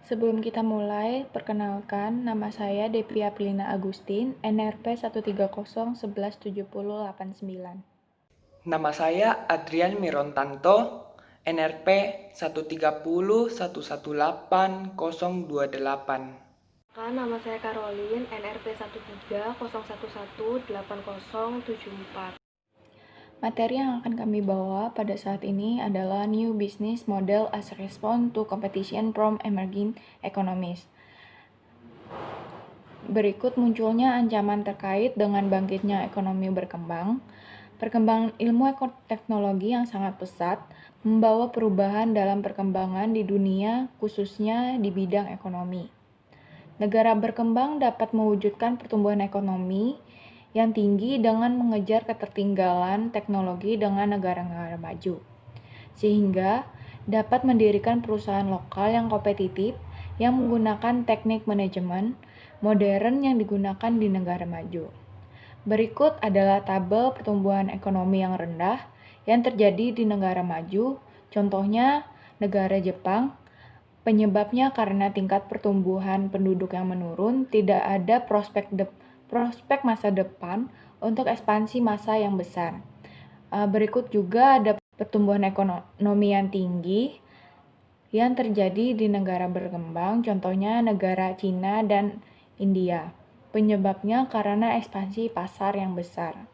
Sebelum kita mulai, perkenalkan nama saya Devi Aprilina Agustin, NRP 130117089. Nama saya Adrian Mirontanto, NRP 130118028. Nama saya Caroline, NRP 130118074. Materi yang akan kami bawa pada saat ini adalah New Business Model as a Response to Competition from Emerging Economies. Berikut munculnya ancaman terkait dengan bangkitnya ekonomi berkembang. Perkembangan ilmu teknologi yang sangat pesat membawa perubahan dalam perkembangan di dunia, khususnya di bidang ekonomi. Negara berkembang dapat mewujudkan pertumbuhan ekonomi yang tinggi dengan mengejar ketertinggalan teknologi dengan negara-negara maju, sehingga dapat mendirikan perusahaan lokal yang kompetitif yang menggunakan teknik manajemen modern yang digunakan di negara maju. Berikut adalah tabel pertumbuhan ekonomi yang rendah yang terjadi di negara maju, contohnya negara Jepang. Penyebabnya karena tingkat pertumbuhan penduduk yang menurun, tidak ada prospek masa depan untuk ekspansi massa yang besar. Berikut juga ada pertumbuhan ekonomi yang tinggi yang terjadi di negara berkembang, contohnya negara Cina dan India. Penyebabnya karena ekspansi pasar yang besar.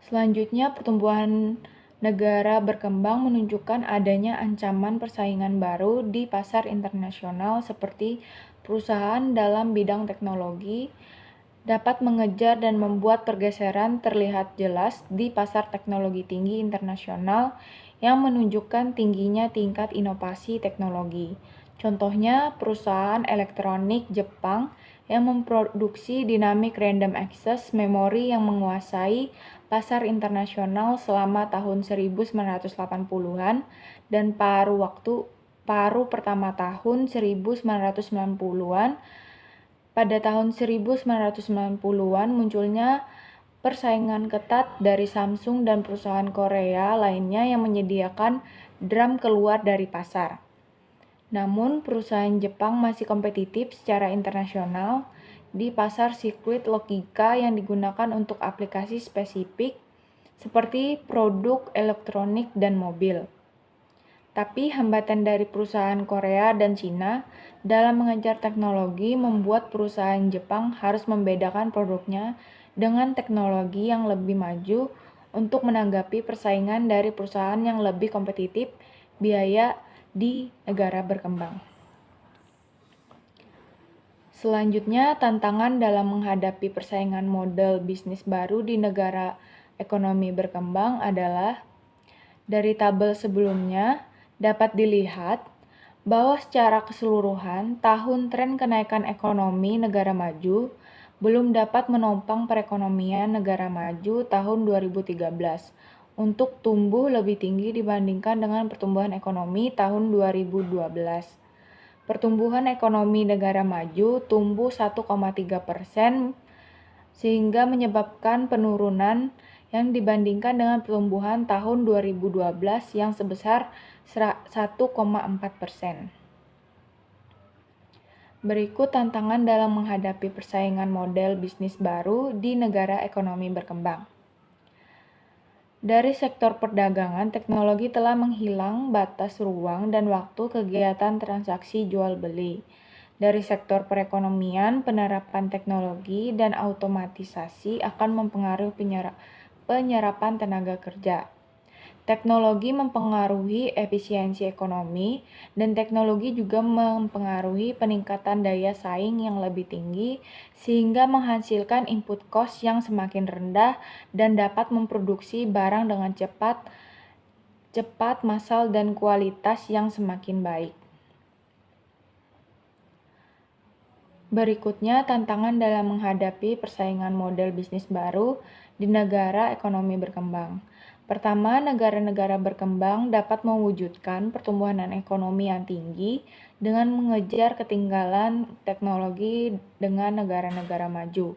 Selanjutnya, pertumbuhan negara berkembang menunjukkan adanya ancaman persaingan baru di pasar internasional seperti perusahaan dalam bidang teknologi dapat mengejar dan membuat pergeseran terlihat jelas di pasar teknologi tinggi internasional yang menunjukkan tingginya tingkat inovasi teknologi. Contohnya perusahaan elektronik Jepang yang memproduksi Dynamic Random Access Memory yang menguasai pasar internasional selama tahun 1980-an dan paruh pertama tahun 1990-an. Pada tahun 1990-an munculnya persaingan ketat dari Samsung dan perusahaan Korea lainnya yang menyediakan DRAM keluar dari pasar. Namun, perusahaan Jepang masih kompetitif secara internasional di pasar sirkuit logika yang digunakan untuk aplikasi spesifik seperti produk elektronik dan mobil. Tapi hambatan dari perusahaan Korea dan Cina dalam mengejar teknologi membuat perusahaan Jepang harus membedakan produknya dengan teknologi yang lebih maju untuk menanggapi persaingan dari perusahaan yang lebih kompetitif biaya di negara berkembang. Selanjutnya, tantangan dalam menghadapi persaingan model bisnis baru di negara ekonomi berkembang adalah dari tabel sebelumnya dapat dilihat bahwa secara keseluruhan tahun tren kenaikan ekonomi negara maju belum dapat menopang perekonomian negara maju tahun 2013 untuk tumbuh lebih tinggi dibandingkan dengan pertumbuhan ekonomi tahun 2012. Pertumbuhan ekonomi negara maju tumbuh 1,3%, sehingga menyebabkan penurunan yang dibandingkan dengan pertumbuhan tahun 2012 yang sebesar 1,4%. Berikut tantangan dalam menghadapi persaingan model bisnis baru di negara ekonomi berkembang. Dari sektor perdagangan, teknologi telah menghilang batas ruang dan waktu kegiatan transaksi jual-beli. Dari sektor perekonomian, penerapan teknologi dan automatisasi akan mempengaruhi penyerapan tenaga kerja. Teknologi mempengaruhi efisiensi ekonomi, dan teknologi juga mempengaruhi peningkatan daya saing yang lebih tinggi, sehingga menghasilkan input cost yang semakin rendah dan dapat memproduksi barang dengan cepat, massal, dan kualitas yang semakin baik. Berikutnya, tantangan dalam menghadapi persaingan model bisnis baru di negara ekonomi berkembang. Pertama, negara-negara berkembang dapat mewujudkan pertumbuhan ekonomi yang tinggi dengan mengejar ketinggalan teknologi dengan negara-negara maju.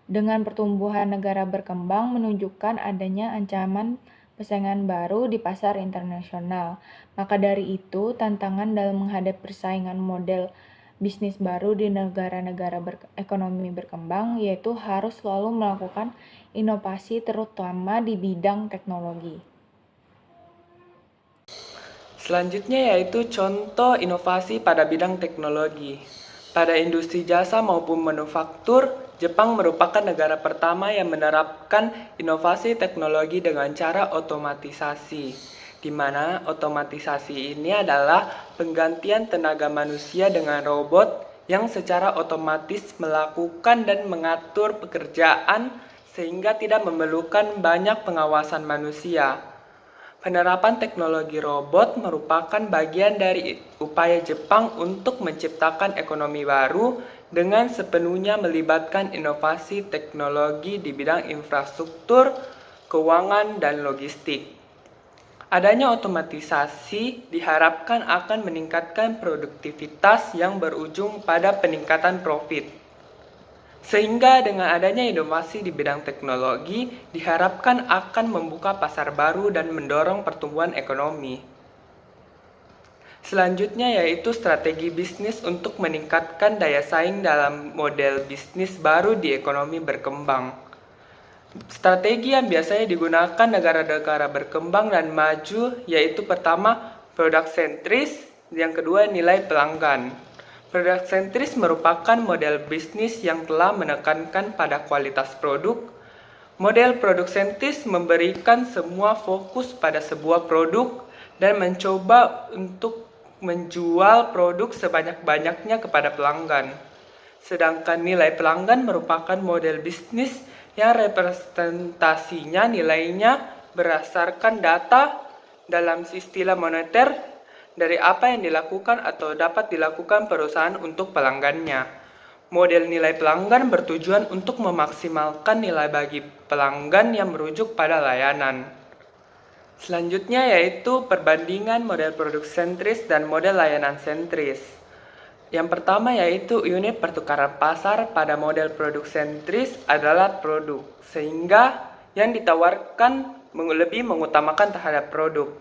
Dengan pertumbuhan negara berkembang menunjukkan adanya ancaman persaingan baru di pasar internasional. Maka dari itu, tantangan dalam menghadapi persaingan model bisnis baru di negara-negara ekonomi berkembang yaitu harus selalu melakukan inovasi terutama di bidang teknologi. Selanjutnya yaitu contoh inovasi pada bidang teknologi. Pada industri jasa maupun manufaktur, Jepang merupakan negara pertama yang menerapkan inovasi teknologi dengan cara otomatisasi, di mana otomatisasi ini adalah penggantian tenaga manusia dengan robot yang secara otomatis melakukan dan mengatur pekerjaan sehingga tidak memerlukan banyak pengawasan manusia. Penerapan teknologi robot merupakan bagian dari upaya Jepang untuk menciptakan ekonomi baru dengan sepenuhnya melibatkan inovasi teknologi di bidang infrastruktur, keuangan, dan logistik. Adanya otomatisasi diharapkan akan meningkatkan produktivitas yang berujung pada peningkatan profit. Sehingga dengan adanya inovasi di bidang teknologi diharapkan akan membuka pasar baru dan mendorong pertumbuhan ekonomi. Selanjutnya yaitu strategi bisnis untuk meningkatkan daya saing dalam model bisnis baru di ekonomi berkembang. Strategi yang biasanya digunakan negara-negara berkembang dan maju yaitu pertama produk sentris, yang kedua nilai pelanggan. Produk sentris merupakan model bisnis yang telah menekankan pada kualitas produk. Model produk sentris memberikan semua fokus pada sebuah produk dan mencoba untuk menjual produk sebanyak-banyaknya kepada pelanggan. Sedangkan nilai pelanggan merupakan model bisnis yang representasinya nilainya berdasarkan data dalam istilah moneter dari apa yang dilakukan atau dapat dilakukan perusahaan untuk pelanggannya. Model nilai pelanggan bertujuan untuk memaksimalkan nilai bagi pelanggan yang merujuk pada layanan. Selanjutnya yaitu perbandingan model produk sentris dan model layanan sentris. Yang pertama yaitu unit pertukaran pasar pada model produk sentris adalah produk, sehingga yang ditawarkan lebih mengutamakan terhadap produk.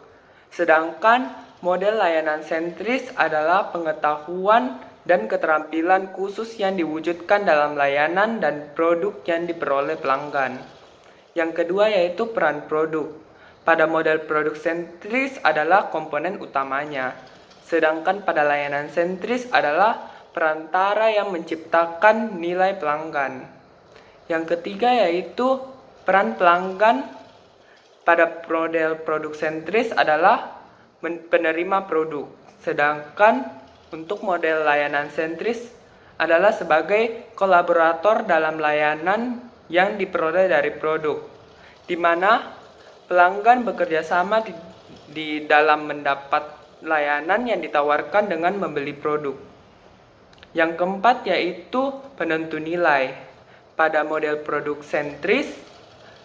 Sedangkan model layanan sentris adalah pengetahuan dan keterampilan khusus yang diwujudkan dalam layanan dan produk yang diperoleh pelanggan. Yang kedua yaitu peran produk. Pada model produk sentris adalah komponen utamanya, sedangkan pada layanan sentris adalah perantara yang menciptakan nilai pelanggan. Yang ketiga yaitu peran pelanggan. Pada model produk sentris adalah penerima produk, sedangkan untuk model layanan sentris adalah sebagai kolaborator dalam layanan yang diperoleh dari produk, di mana pelanggan bekerja sama di dalam mendapat layanan yang ditawarkan dengan membeli produk. Yang keempat yaitu penentu nilai. Pada model produk sentris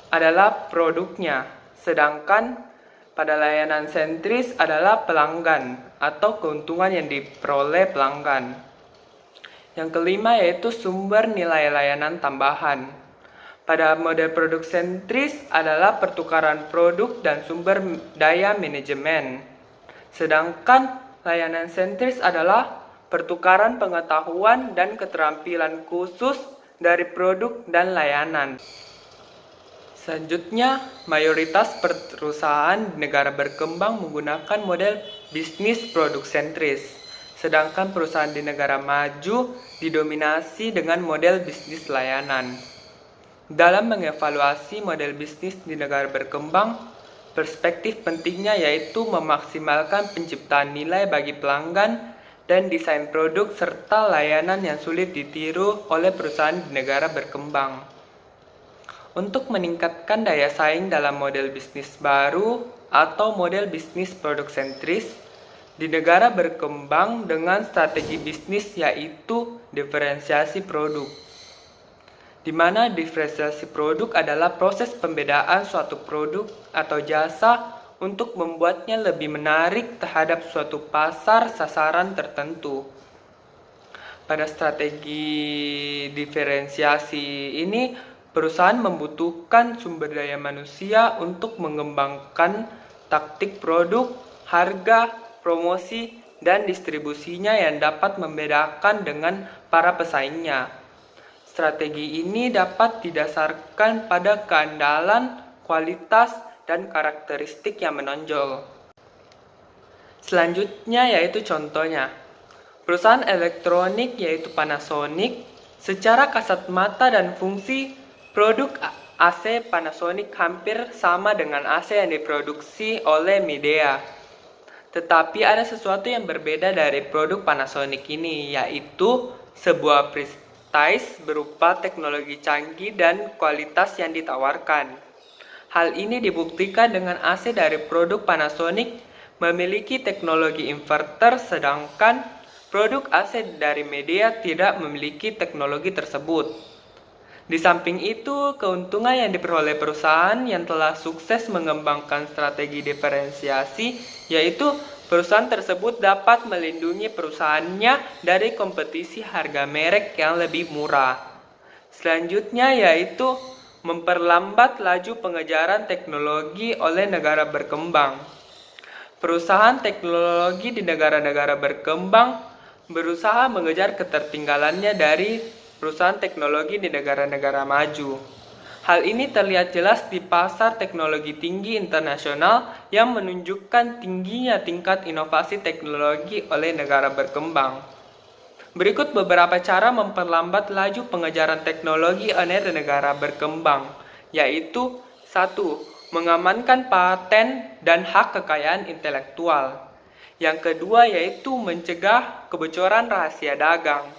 adalah produknya, sedangkan pada layanan sentris adalah pelanggan atau keuntungan yang diperoleh pelanggan. Yang kelima yaitu sumber nilai layanan tambahan. Pada model produk sentris adalah pertukaran produk dan sumber daya manajemen. Sedangkan layanan sentris adalah pertukaran pengetahuan dan keterampilan khusus dari produk dan layanan. Selanjutnya, mayoritas perusahaan di negara berkembang menggunakan model bisnis produk sentris, sedangkan perusahaan di negara maju didominasi dengan model bisnis layanan. Dalam mengevaluasi model bisnis di negara berkembang, perspektif pentingnya yaitu memaksimalkan penciptaan nilai bagi pelanggan dan desain produk serta layanan yang sulit ditiru oleh perusahaan di negara berkembang. Untuk meningkatkan daya saing dalam model bisnis baru atau model bisnis produk sentris di negara berkembang dengan strategi bisnis yaitu diferensiasi produk, di mana diferensiasi produk adalah proses pembedaan suatu produk atau jasa untuk membuatnya lebih menarik terhadap suatu pasar sasaran tertentu. Pada strategi diferensiasi ini, Perusahaan membutuhkan sumber daya manusia untuk mengembangkan taktik produk, harga, promosi, dan distribusinya yang dapat membedakan dengan para pesaingnya. Strategi ini dapat didasarkan pada keandalan, kualitas, dan karakteristik yang menonjol. Selanjutnya yaitu contohnya. Perusahaan elektronik yaitu Panasonic, secara kasat mata dan fungsi, produk AC Panasonic hampir sama dengan AC yang diproduksi oleh Midea. Tetapi ada sesuatu yang berbeda dari produk Panasonic ini, yaitu sebuah prestige berupa teknologi canggih dan kualitas yang ditawarkan. Hal ini dibuktikan dengan AC dari produk Panasonic memiliki teknologi inverter, sedangkan produk AC dari Midea tidak memiliki teknologi tersebut. Di samping itu, keuntungan yang diperoleh perusahaan yang telah sukses mengembangkan strategi diferensiasi, yaitu perusahaan tersebut dapat melindungi perusahaannya dari kompetisi harga merek yang lebih murah. Selanjutnya yaitu memperlambat laju pengejaran teknologi oleh negara berkembang. Perusahaan teknologi di negara-negara berkembang berusaha mengejar ketertinggalannya dari perusahaan teknologi di negara-negara maju. Hal ini terlihat jelas di pasar teknologi tinggi internasional yang menunjukkan tingginya tingkat inovasi teknologi oleh negara berkembang. Berikut beberapa cara memperlambat laju pengejaran teknologi oleh negara berkembang, yaitu 1. Mengamankan paten dan hak kekayaan intelektual. Yang kedua yaitu mencegah kebocoran rahasia dagang.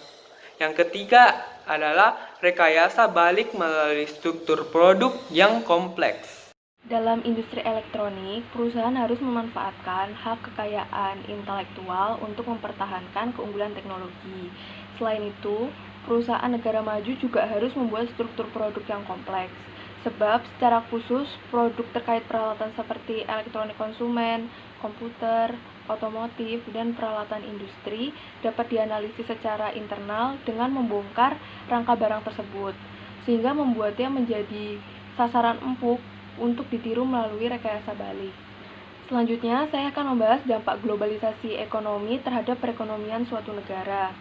Yang ketiga adalah rekayasa balik melalui struktur produk yang kompleks. Dalam industri elektronik, perusahaan harus memanfaatkan hak kekayaan intelektual untuk mempertahankan keunggulan teknologi. Selain itu, perusahaan negara maju juga harus membuat struktur produk yang kompleks. Sebab secara khusus produk terkait peralatan seperti elektronik konsumen, komputer, otomotif, dan peralatan industri dapat dianalisis secara internal dengan membongkar rangka barang tersebut, sehingga membuatnya menjadi sasaran empuk untuk ditiru melalui rekayasa balik. Selanjutnya, saya akan membahas dampak globalisasi ekonomi terhadap perekonomian suatu negara.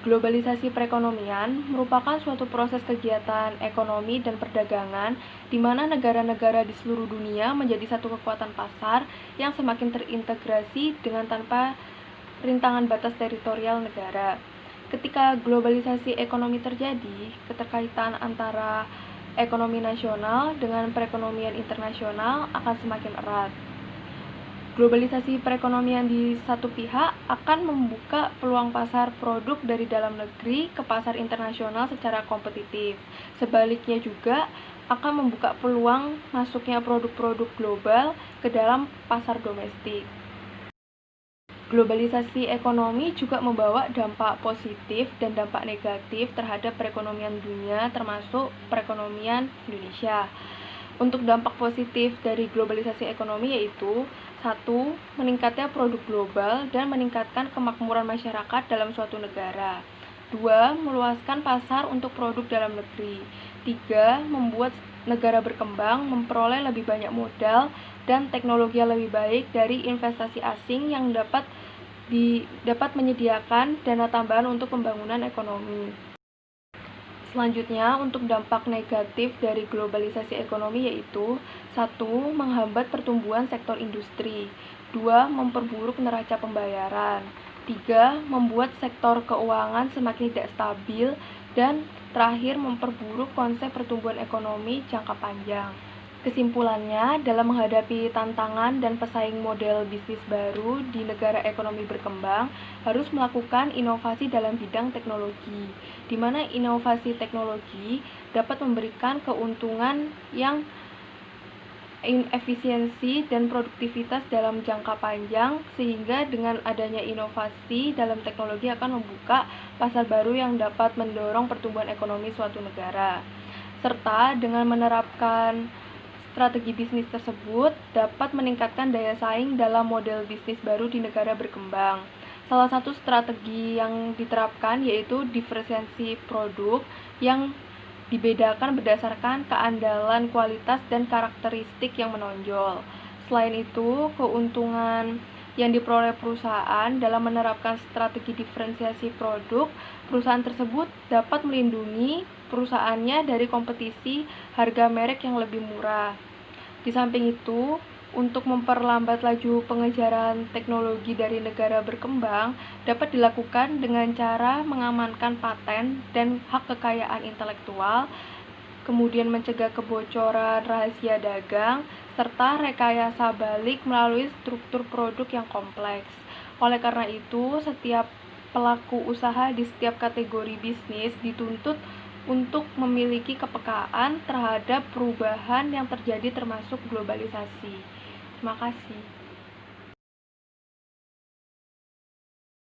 Globalisasi perekonomian merupakan suatu proses kegiatan ekonomi dan perdagangan di mana negara-negara di seluruh dunia menjadi satu kekuatan pasar yang semakin terintegrasi dengan tanpa rintangan batas teritorial negara. Ketika globalisasi ekonomi terjadi, keterkaitan antara ekonomi nasional dengan perekonomian internasional akan semakin erat. Globalisasi perekonomian di satu pihak akan membuka peluang pasar produk dari dalam negeri ke pasar internasional secara kompetitif. Sebaliknya juga akan membuka peluang masuknya produk-produk global ke dalam pasar domestik. Globalisasi ekonomi juga membawa dampak positif dan dampak negatif terhadap perekonomian dunia, termasuk perekonomian Indonesia. Untuk dampak positif dari globalisasi ekonomi yaitu 1. Meningkatnya produk global dan meningkatkan kemakmuran masyarakat dalam suatu negara. 2. Meluaskan pasar untuk produk dalam negeri. 3. Membuat negara berkembang memperoleh lebih banyak modal dan teknologi yang lebih baik dari investasi asing yang dapat menyediakan dana tambahan untuk pembangunan ekonomi. Selanjutnya, untuk dampak negatif dari globalisasi ekonomi yaitu 1. Menghambat pertumbuhan sektor industri. 2. Memperburuk neraca pembayaran. 3. Membuat sektor keuangan semakin tidak stabil. Dan terakhir, memperburuk konsep pertumbuhan ekonomi jangka panjang. Kesimpulannya, dalam menghadapi tantangan dan pesaing model bisnis baru di negara ekonomi berkembang, harus melakukan inovasi dalam bidang teknologi, di mana inovasi teknologi dapat memberikan keuntungan yang efisiensi dan produktivitas dalam jangka panjang, sehingga dengan adanya inovasi dalam teknologi akan membuka pasar baru yang dapat mendorong pertumbuhan ekonomi suatu negara. Serta dengan menerapkan strategi bisnis tersebut dapat meningkatkan daya saing dalam model bisnis baru di negara berkembang. Salah satu strategi yang diterapkan yaitu diferensiasi produk yang dibedakan berdasarkan keandalan, kualitas, dan karakteristik yang menonjol. Selain itu, keuntungan yang diperoleh perusahaan dalam menerapkan strategi diferensiasi produk, perusahaan tersebut dapat melindungi perusahaannya dari kompetisi harga merek yang lebih murah. Di samping itu, untuk memperlambat laju pengejaran teknologi dari negara berkembang dapat dilakukan dengan cara mengamankan paten dan hak kekayaan intelektual, kemudian mencegah kebocoran rahasia dagang, serta rekayasa balik melalui struktur produk yang kompleks. Oleh karena itu, setiap pelaku usaha di setiap kategori bisnis dituntut untuk memiliki kepekaan terhadap perubahan yang terjadi termasuk globalisasi. Terima kasih.